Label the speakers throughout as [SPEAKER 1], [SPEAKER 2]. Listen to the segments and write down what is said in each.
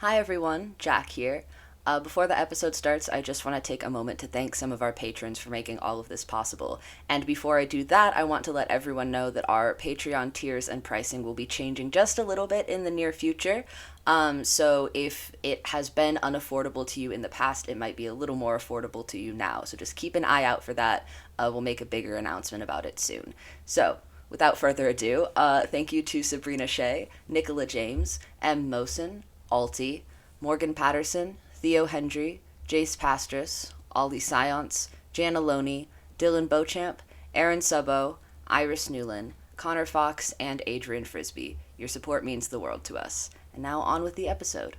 [SPEAKER 1] Hi everyone, Jack here. Before the episode starts, I just want to take a moment to thank some of our patrons for making all of this possible. And before I do that, I want to let everyone know that our Patreon tiers and pricing will be changing just a little bit in the near future. So if it has been unaffordable to you in the past, it might be a little more affordable to you now. So just keep an eye out for that. We'll make a bigger announcement about it soon. So, without further ado, thank you to Sabrina Shea, Nicola James, Mnemosyne, Alti, Morgan Patterson, Theo Hendry, Jace Pastris, Ollie Science, Jana Loney, Dylan Beauchamp, Aaron Subbo, Iris Newland, Connor Fox, and Adrian Frisbee. Your support means the world to us. And now on with the episode.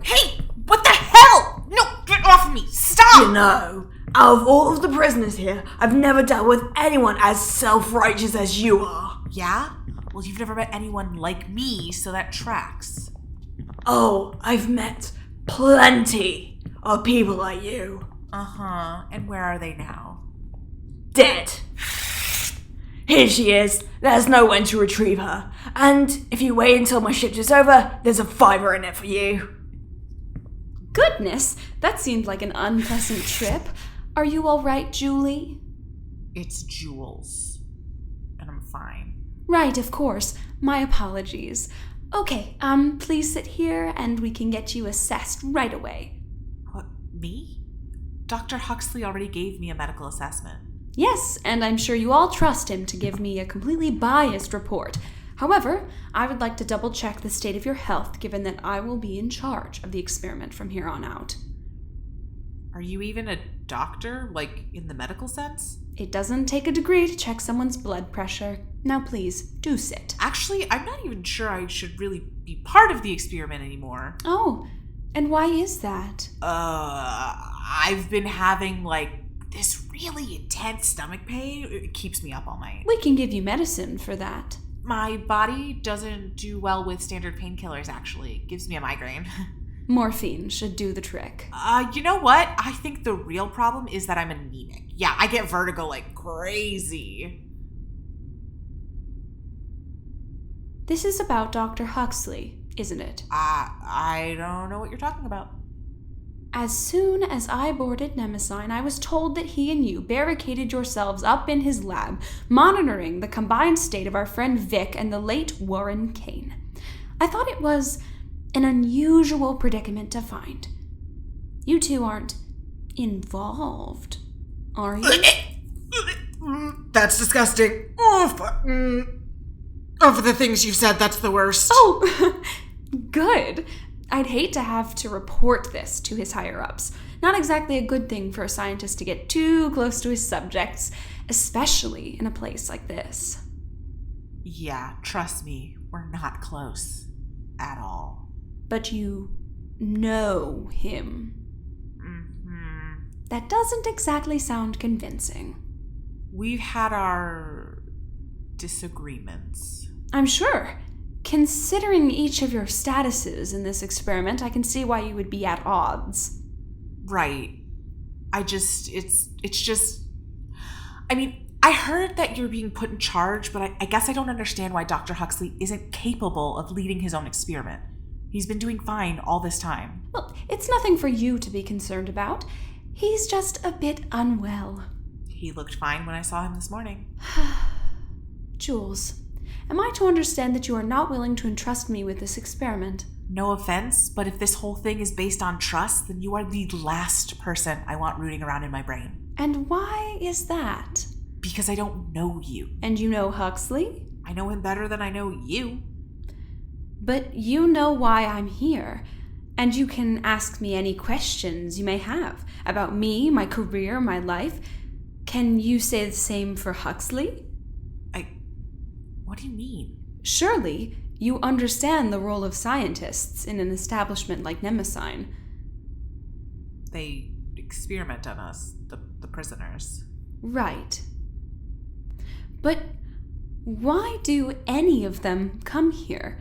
[SPEAKER 2] Hey! What the hell? No, get off of me! Stop!
[SPEAKER 3] You know, out of all of the prisoners here, I've never dealt with anyone as self-righteous as you are.
[SPEAKER 2] Yeah? Well, you've never met anyone like me, so that tracks.
[SPEAKER 3] Oh, I've met plenty of people like you.
[SPEAKER 2] Uh-huh. And where are they now?
[SPEAKER 3] Dead. Here she is. Let us know when to retrieve her. And if you wait until my shift is over, there's a $5 in it for you.
[SPEAKER 4] Goodness, that seemed like an unpleasant trip. Are you all right, Julie?
[SPEAKER 2] It's Jules. And I'm fine.
[SPEAKER 4] Right, of course. My apologies. Okay, please sit here and we can get you assessed right away.
[SPEAKER 2] What, me? Dr. Huxley already gave me a medical assessment.
[SPEAKER 4] Yes, and I'm sure you all trust him to give me a completely biased report. However, I would like to double-check the state of your health, given that I will be in charge of the experiment from here on out.
[SPEAKER 2] Are you even a doctor, like in the medical sense?
[SPEAKER 4] It doesn't take a degree to check someone's blood pressure. Now please, do sit.
[SPEAKER 2] Actually, I'm not even sure I should really be part of the experiment anymore.
[SPEAKER 4] Oh, and why is that?
[SPEAKER 2] I've been having, this really intense stomach pain. It keeps me up all night.
[SPEAKER 4] We can give you medicine for that.
[SPEAKER 2] My body doesn't do well with standard painkillers, actually. It gives me a migraine.
[SPEAKER 4] Morphine should do the trick.
[SPEAKER 2] You know what? I think the real problem is that I'm anemic. Yeah, I get vertigo like crazy.
[SPEAKER 4] This is about Dr. Huxley, isn't it?
[SPEAKER 2] I don't know what you're talking about.
[SPEAKER 4] As soon as I boarded Mnemosyne, I was told that he and you barricaded yourselves up in his lab, monitoring the combined state of our friend Vic and the late Warren Kane. I thought it was an unusual predicament to find. You two aren't involved, are you?
[SPEAKER 5] That's disgusting. Of the things you've said, that's the worst.
[SPEAKER 4] Oh, good. I'd hate to have to report this to his higher-ups. Not exactly a good thing for a scientist to get too close to his subjects, especially in a place like this.
[SPEAKER 2] Yeah, trust me, we're not close. At all.
[SPEAKER 4] But you know him.
[SPEAKER 2] Mm-hmm.
[SPEAKER 4] That doesn't exactly sound convincing.
[SPEAKER 2] We've had our disagreements.
[SPEAKER 4] I'm sure. Considering each of your statuses in this experiment, I can see why you would be at odds.
[SPEAKER 2] Right. I mean, I heard that you're being put in charge, but I guess I don't understand why Dr. Huxley isn't capable of leading his own experiment. He's been doing fine all this time.
[SPEAKER 4] Well, it's nothing for you to be concerned about. He's just a bit unwell.
[SPEAKER 2] He looked fine when I saw him this morning.
[SPEAKER 4] Jules, am I to understand that you are not willing to entrust me with this experiment?
[SPEAKER 2] No offense, but if this whole thing is based on trust, then you are the last person I want rooting around in my brain.
[SPEAKER 4] And why is that?
[SPEAKER 2] Because I don't know you.
[SPEAKER 4] And you know Huxley?
[SPEAKER 2] I know him better than I know you.
[SPEAKER 4] But you know why I'm here, and you can ask me any questions you may have about me, my career, my life. Can you say the same for Huxley?
[SPEAKER 2] What do you mean?
[SPEAKER 4] Surely you understand the role of scientists in an establishment like Mnemosyne.
[SPEAKER 2] They experiment on us, the prisoners.
[SPEAKER 4] Right. But why do any of them come here?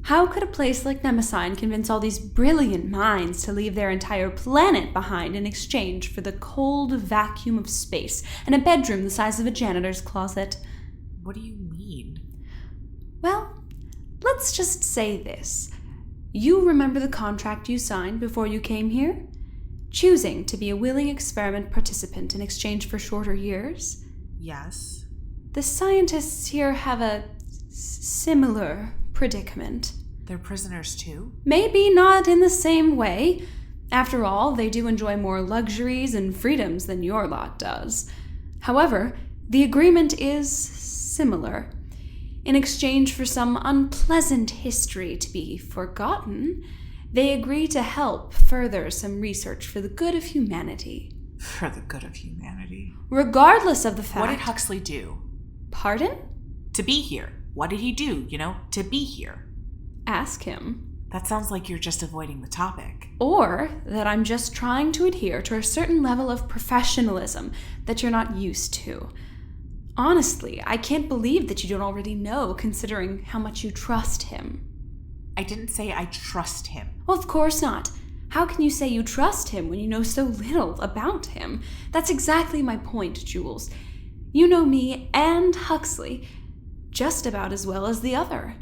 [SPEAKER 4] How could a place like Mnemosyne convince all these brilliant minds to leave their entire planet behind in exchange for the cold vacuum of space and a bedroom the size of a janitor's closet?
[SPEAKER 2] What do you mean?
[SPEAKER 4] Well, let's just say this. You remember the contract you signed before you came here? Choosing to be a willing experiment participant in exchange for shorter years?
[SPEAKER 2] Yes.
[SPEAKER 4] The scientists here have a similar predicament.
[SPEAKER 2] They're prisoners too?
[SPEAKER 4] Maybe not in the same way. After all, they do enjoy more luxuries and freedoms than your lot does. However, the agreement is similar. In exchange for some unpleasant history to be forgotten, they agree to help further some research for the good of humanity.
[SPEAKER 2] For the good of humanity.
[SPEAKER 4] Regardless of the fact...
[SPEAKER 2] What did Huxley do?
[SPEAKER 4] Pardon?
[SPEAKER 2] To be here. What did he do, to be here?
[SPEAKER 4] Ask him.
[SPEAKER 2] That sounds like you're just avoiding the topic.
[SPEAKER 4] Or that I'm just trying to adhere to a certain level of professionalism that you're not used to. Honestly, I can't believe that you don't already know, considering how much you trust him.
[SPEAKER 2] I didn't say I trust him.
[SPEAKER 4] Well, of course not. How can you say you trust him when you know so little about him? That's exactly my point, Jules. You know me and Huxley just about as well as the other.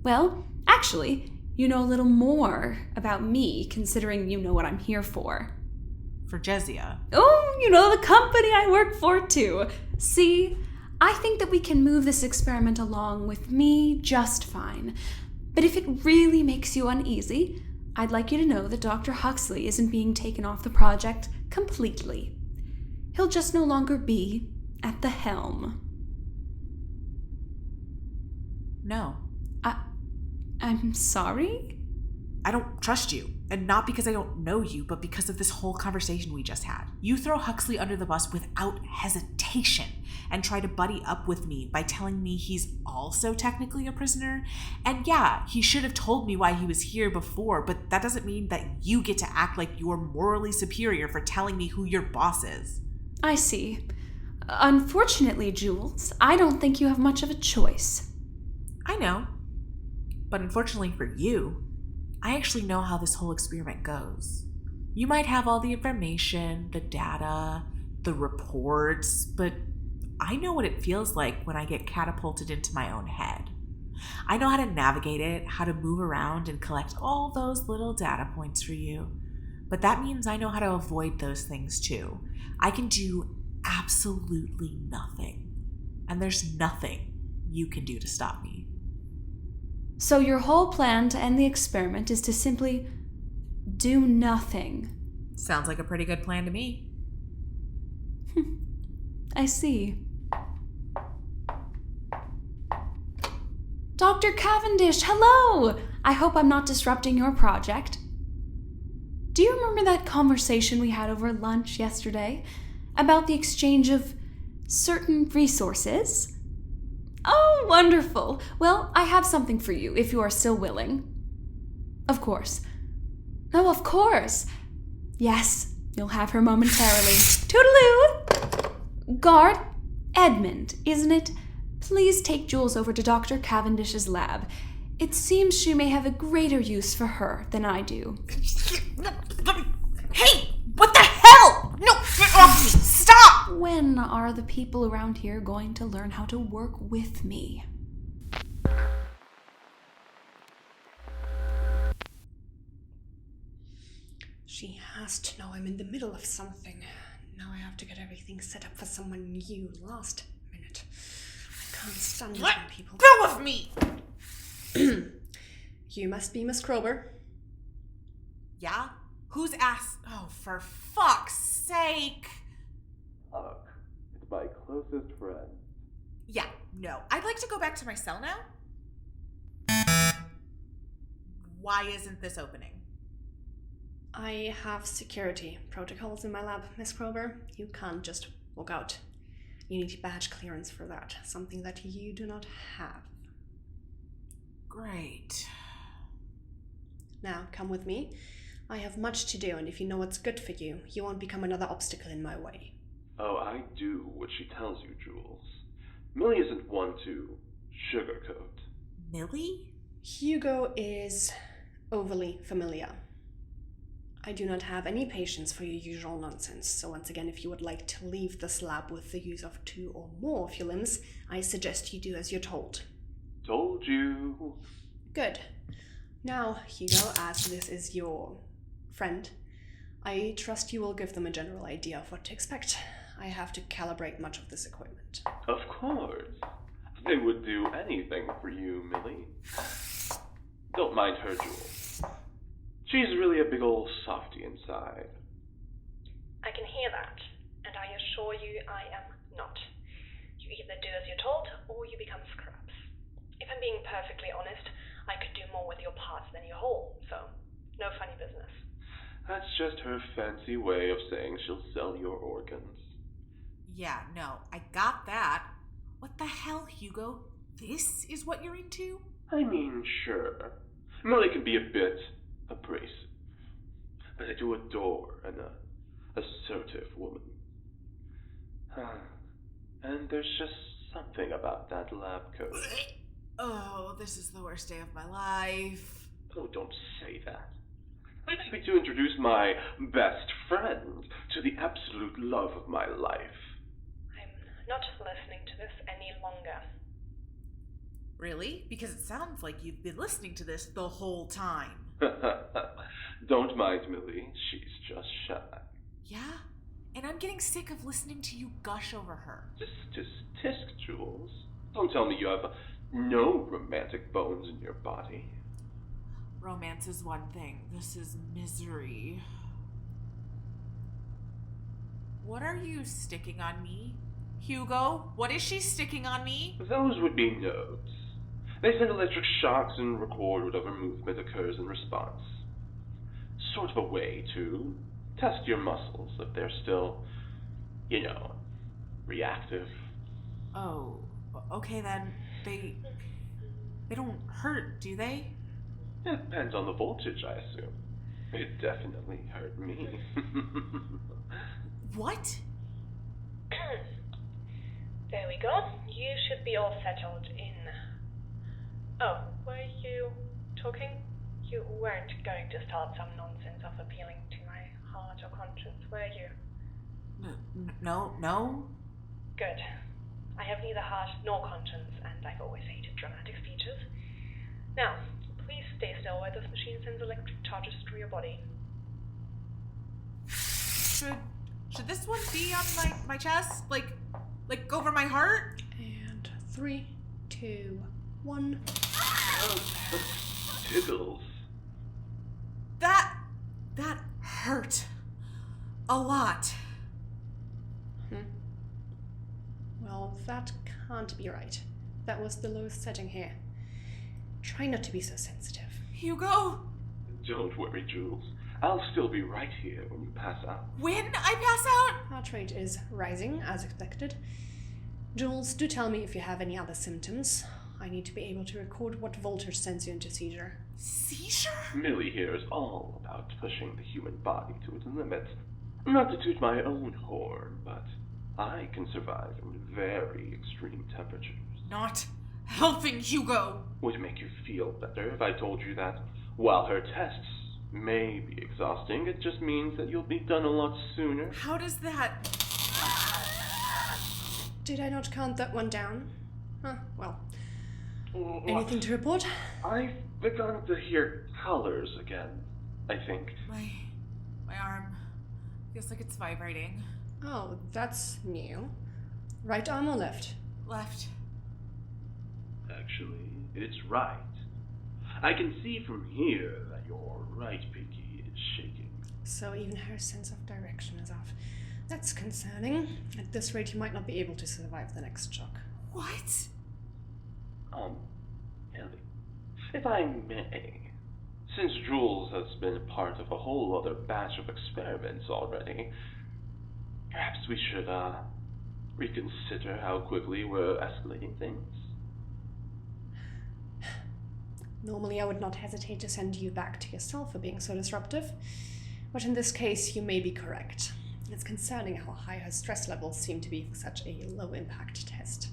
[SPEAKER 4] Well, actually, you know a little more about me, considering you know what I'm here for.
[SPEAKER 2] For Jezia.
[SPEAKER 4] Oh, you know the company I work for, too. See, I think that we can move this experiment along with me just fine. But if it really makes you uneasy, I'd like you to know that Dr. Huxley isn't being taken off the project completely. He'll just no longer be at the helm.
[SPEAKER 2] No.
[SPEAKER 4] I'm sorry?
[SPEAKER 2] I don't trust you. And not because I don't know you, but because of this whole conversation we just had. You throw Huxley under the bus without hesitation and try to buddy up with me by telling me he's also technically a prisoner. And yeah, he should have told me why he was here before, but that doesn't mean that you get to act like you're morally superior for telling me who your boss is.
[SPEAKER 4] I see. Unfortunately, Jules, I don't think you have much of a choice.
[SPEAKER 2] I know. But unfortunately for you, I actually know how this whole experiment goes. You might have all the information, the data, the reports, but I know what it feels like when I get catapulted into my own head. I know how to navigate it, how to move around and collect all those little data points for you. But that means I know how to avoid those things too. I can do absolutely nothing. And there's nothing you can do to stop me.
[SPEAKER 4] So your whole plan to end the experiment is to simply do nothing.
[SPEAKER 2] Sounds like a pretty good plan to me.
[SPEAKER 4] I see. Dr. Cavendish, hello! I hope I'm not disrupting your project. Do you remember that conversation we had over lunch yesterday about the exchange of certain resources? Oh, wonderful. Well, I have something for you, if you are still willing. Of course. Oh, of course. Yes, you'll have her momentarily. Toodaloo! Guard, Edmund, isn't it? Please take Jules over to Dr. Cavendish's lab. It seems she may have a greater use for her than I do.
[SPEAKER 2] Hey! What the hell? No! Stop!
[SPEAKER 4] When are the people around here going to learn how to work with me?
[SPEAKER 6] She has to know I'm in the middle of something. Now I have to get everything set up for someone new last minute. I can't stand it when people...
[SPEAKER 2] Go with me!
[SPEAKER 6] You must be Miss Kroeber.
[SPEAKER 2] Yeah? Who's asked? Oh, for fuck's sake!
[SPEAKER 7] It's my closest friend.
[SPEAKER 2] Yeah, no. I'd like to go back to my cell now. Why isn't this opening?
[SPEAKER 6] I have security protocols in my lab, Miss Kroeber. You can't just walk out. You need badge clearance for that, something that you do not have.
[SPEAKER 2] Great.
[SPEAKER 6] Now, come with me. I have much to do, and if you know what's good for you, you won't become another obstacle in my way.
[SPEAKER 7] Oh, I do what she tells you, Jules. Millie isn't one to sugarcoat.
[SPEAKER 2] Millie?
[SPEAKER 6] Hugo is overly familiar. I do not have any patience for your usual nonsense, so once again, if you would like to leave this lab with the use of 2 or more of your limbs, I suggest you do as you're told.
[SPEAKER 7] Told you.
[SPEAKER 6] Good. Now, Hugo, as this is your friend, I trust you will give them a general idea of what to expect. I have to calibrate much of this equipment.
[SPEAKER 7] Of course. They would do anything for you, Millie. Don't mind her, Jules. She's really a big old softy inside.
[SPEAKER 8] I can hear that, and I assure you I am not. You either do as you're told, or you become scraps. If I'm being perfectly honest, I could do more with your parts than your whole, so no funny business.
[SPEAKER 7] That's just her fancy way of saying she'll sell your organs.
[SPEAKER 2] Yeah, no, I got that. What the hell, Hugo? This is what you're into?
[SPEAKER 7] I mean, sure. Millie can be a bit abrasive, but I do adore an assertive woman. And there's just something about that lab coat.
[SPEAKER 2] Oh, this is the worst day of my life.
[SPEAKER 7] Oh, don't say that. I'd like to introduce my best friend to the absolute love of my life.
[SPEAKER 8] I'm not listening to this any longer.
[SPEAKER 2] Really? Because it sounds like you've been listening to this the whole time.
[SPEAKER 7] Don't mind Millie, she's just shy.
[SPEAKER 2] Yeah? And I'm getting sick of listening to you gush over her.
[SPEAKER 7] Tisk, Jules. Don't tell me you have no romantic bones in your body.
[SPEAKER 2] Romance is one thing. This is misery. What are you sticking on me? Hugo, what is she sticking on me?
[SPEAKER 7] Those would be nodes. They send electric shocks and record whatever movement occurs in response. Sort of a way to test your muscles if they're still, reactive.
[SPEAKER 2] Oh, okay then. They don't hurt, do they?
[SPEAKER 7] It depends on the voltage, I assume. It definitely hurt me.
[SPEAKER 2] What?
[SPEAKER 8] There we go. You should be all settled in. Oh, were you talking? You weren't going to start some nonsense of appealing to my heart or conscience, were you?
[SPEAKER 2] No.
[SPEAKER 8] Good. I have neither heart nor conscience, and I've always hated dramatic speeches. Now, please stay still while this machine sends electric charges through your body.
[SPEAKER 2] Should this one be on my chest? Like over my heart?
[SPEAKER 6] And 3, 2, 1.
[SPEAKER 7] Tickles.
[SPEAKER 2] That hurt. A lot.
[SPEAKER 6] Well, that can't be right. That was the lowest setting here. Try not to be so sensitive.
[SPEAKER 2] Hugo!
[SPEAKER 7] Don't worry, Jules. I'll still be right here when you pass out.
[SPEAKER 2] When I pass out?
[SPEAKER 6] Heart rate is rising, as expected. Jules, do tell me if you have any other symptoms. I need to be able to record what voltage sends you into seizure.
[SPEAKER 2] Seizure?
[SPEAKER 7] Millie here is all about pushing the human body to its limit. Not to toot my own horn, but I can survive in very extreme temperatures.
[SPEAKER 2] Not helping, Hugo!
[SPEAKER 7] Would it make you feel better if I told you that while her tests may be exhausting, it just means that you'll be done a lot sooner?
[SPEAKER 2] How does that...
[SPEAKER 6] Did I not count that one down? Well. Anything to report?
[SPEAKER 7] I've begun to hear colors again, I think.
[SPEAKER 2] My arm feels like it's vibrating.
[SPEAKER 6] Oh, that's new. Right arm or left?
[SPEAKER 2] Left.
[SPEAKER 7] Actually, it's right. I can see from here that your right pinky is shaking.
[SPEAKER 6] So even her sense of direction is off. That's concerning. At this rate, you might not be able to survive the next shock.
[SPEAKER 2] What?
[SPEAKER 7] Ellie, if I may, since Jules has been a part of a whole other batch of experiments already, perhaps we should, reconsider how quickly we're escalating things.
[SPEAKER 6] Normally I would not hesitate to send you back to your cell for being so disruptive, but in this case you may be correct. It's concerning how high her stress levels seem to be for such a low-impact test.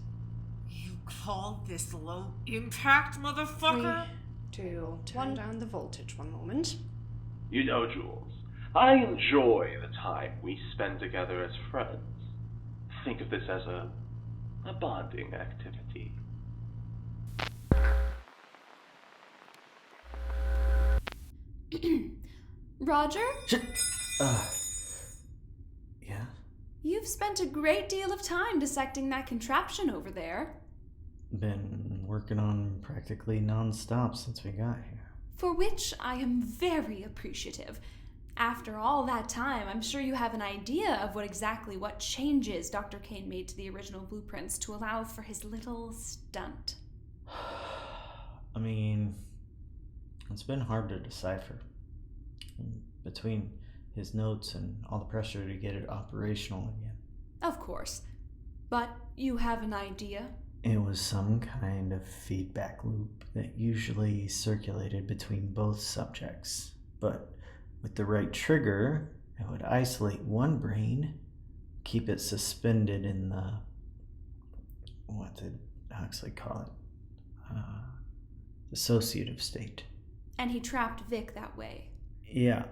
[SPEAKER 5] You call this low impact, motherfucker?
[SPEAKER 6] 3, 2, 1. Down the voltage 1 moment.
[SPEAKER 7] You know, Jules, I enjoy the time we spend together as friends. Think of this as a bonding activity.
[SPEAKER 4] Roger?
[SPEAKER 9] Yeah?
[SPEAKER 4] You've spent a great deal of time dissecting that contraption over there.
[SPEAKER 9] Been working on practically non-stop since we got here.
[SPEAKER 4] For which I am very appreciative. After all that time, I'm sure you have an idea of what changes Dr. Kane made to the original blueprints to allow for his little stunt.
[SPEAKER 9] I mean, it's been hard to decipher. Between his notes and all the pressure to get it operational again.
[SPEAKER 4] Of course. But you have an idea?
[SPEAKER 9] It was some kind of feedback loop that usually circulated between both subjects. But with the right trigger, it would isolate one brain, keep it suspended in the... what did Huxley call it? Dissociative state.
[SPEAKER 4] And he trapped Vic that way.
[SPEAKER 9] Yeah,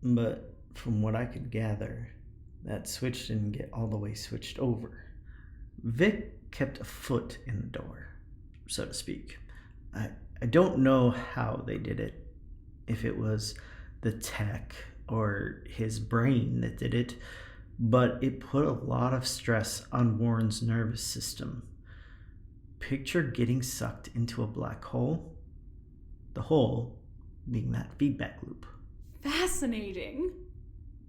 [SPEAKER 9] but from what I could gather, that switch didn't get all the way switched over. Vic kept a foot in the door, so to speak. I don't know how they did it, if it was the tech or his brain that did it, but it put a lot of stress on Warren's nervous system. Picture getting sucked into a black hole, the hole being that feedback loop.
[SPEAKER 4] Fascinating.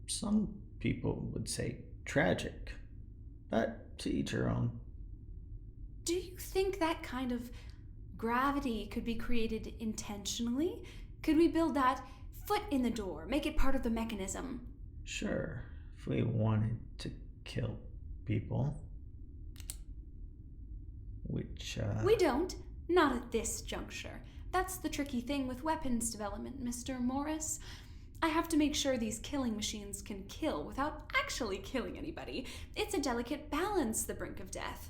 [SPEAKER 9] Some people would say tragic, but to each her own.
[SPEAKER 4] Do you think that kind of gravity could be created intentionally? Could we build that foot in the door, make it part of the mechanism?
[SPEAKER 9] Sure, if we wanted to kill people. Which,
[SPEAKER 4] We don't. Not at this juncture. That's the tricky thing with weapons development, Mr. Morris. I have to make sure these killing machines can kill without actually killing anybody. It's a delicate balance, the brink of death.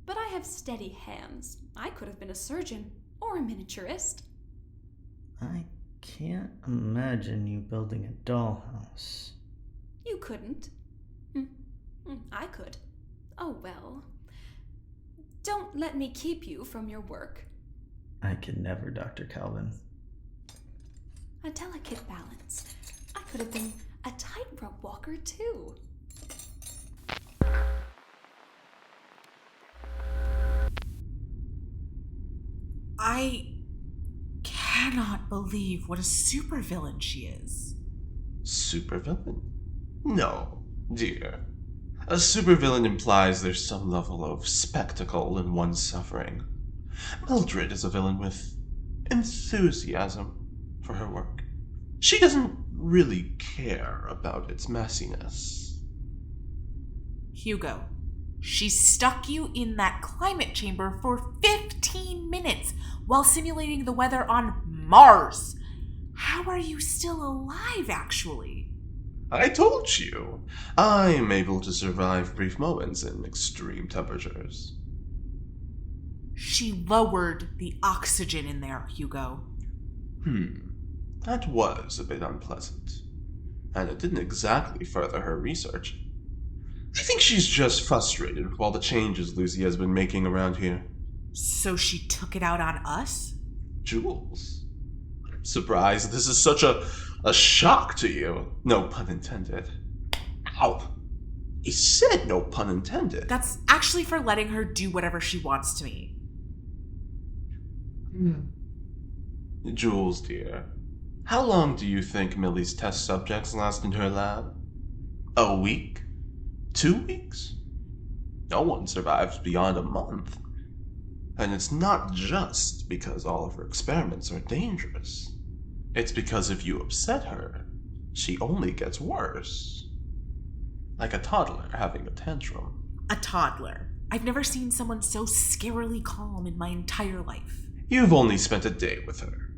[SPEAKER 4] But I have steady hands. I could have been a surgeon or a miniaturist.
[SPEAKER 9] I can't imagine you building a dollhouse.
[SPEAKER 4] You couldn't. I could. Oh well. Don't let me keep you from your work.
[SPEAKER 9] I could never, Dr. Calvin.
[SPEAKER 4] A delicate balance. I could have been a tightrope walker, too.
[SPEAKER 2] I cannot believe what a supervillain she is.
[SPEAKER 7] Supervillain? No, dear. A supervillain implies there's some level of spectacle in one's suffering. Mildred is a villain with enthusiasm for her work. She doesn't really care about its messiness.
[SPEAKER 2] Hugo, she stuck you in that climate chamber for 15 minutes while simulating the weather on Mars. How are you still alive, actually?
[SPEAKER 7] I told you, I'm able to survive brief moments in extreme temperatures.
[SPEAKER 2] She lowered the oxygen in there, Hugo.
[SPEAKER 7] That was a bit unpleasant. And it didn't exactly further her research. I think she's just frustrated with all the changes Lucy has been making around here.
[SPEAKER 2] So she took it out on us?
[SPEAKER 7] Jules, I'm surprised this is such a shock to you. No pun intended. Ow! He said no pun intended.
[SPEAKER 2] That's actually for letting her do whatever she wants to me.
[SPEAKER 7] Jules, dear, how long do you think Millie's test subjects last in her lab? A week? 2 weeks? No one survives beyond a month. And it's not just because all of her experiments are dangerous. It's because if you upset her, she only gets worse. Like a toddler having a tantrum.
[SPEAKER 2] A toddler. I've never seen someone so scarily calm in my entire life.
[SPEAKER 7] You've only spent a day with her.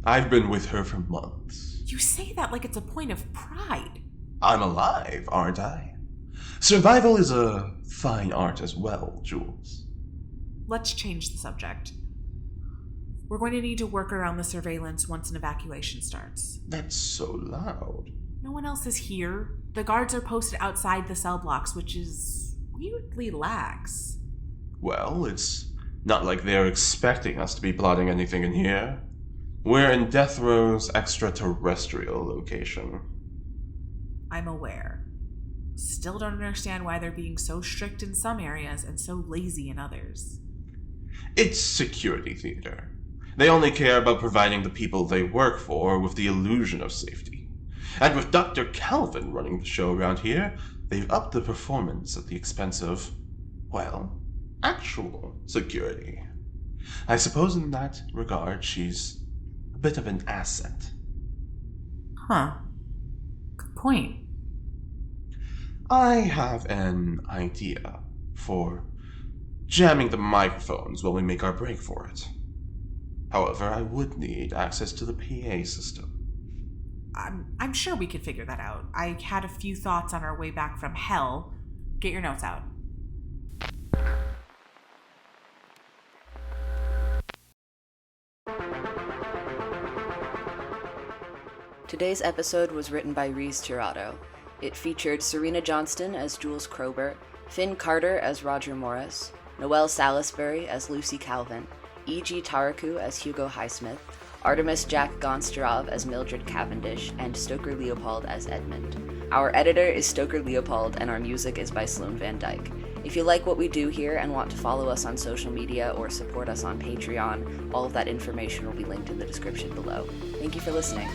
[SPEAKER 7] I've been with her for months.
[SPEAKER 2] You say that like it's a point of pride.
[SPEAKER 7] I'm alive, aren't I? Survival is a fine art as well, Jules.
[SPEAKER 2] Let's change the subject. We're going to need to work around the surveillance once an evacuation starts.
[SPEAKER 7] That's so loud.
[SPEAKER 2] No one else is here. The guards are posted outside the cell blocks, which is weirdly lax.
[SPEAKER 7] Well, it's not like they're expecting us to be plotting anything in here. We're in Death Row's extraterrestrial location.
[SPEAKER 2] I'm aware. Still don't understand why they're being so strict in some areas and so lazy in others.
[SPEAKER 7] It's security theater. They only care about providing the people they work for with the illusion of safety. And with Dr. Calvin running the show around here, they've upped the performance at the expense of, well, actual security. I suppose in that regard she's a bit of an asset.
[SPEAKER 2] Huh. Good point.
[SPEAKER 7] I have an idea for jamming the microphones while we make our break for it. However, I would need access to the PA system.
[SPEAKER 2] I'm sure we could figure that out. I had a few thoughts on our way back from hell. Get your notes out.
[SPEAKER 1] Today's episode was written by Rhys Tirado. It featured Serina Johnston as Jules Kroeber, Finn Carter as Roger Morris, Noelle Salisbury as Lucy Calvin, E.G. Tariku as Hugo Highsmith, Artemis Gontscharov as Mildred Cavendish, and Stoker Leopold as Edmund. Our editor is Stoker Leopold, and our music is by Sloan Van Dyke. If you like what we do here and want to follow us on social media or support us on Patreon, all of that information will be linked in the description below. Thank you for listening.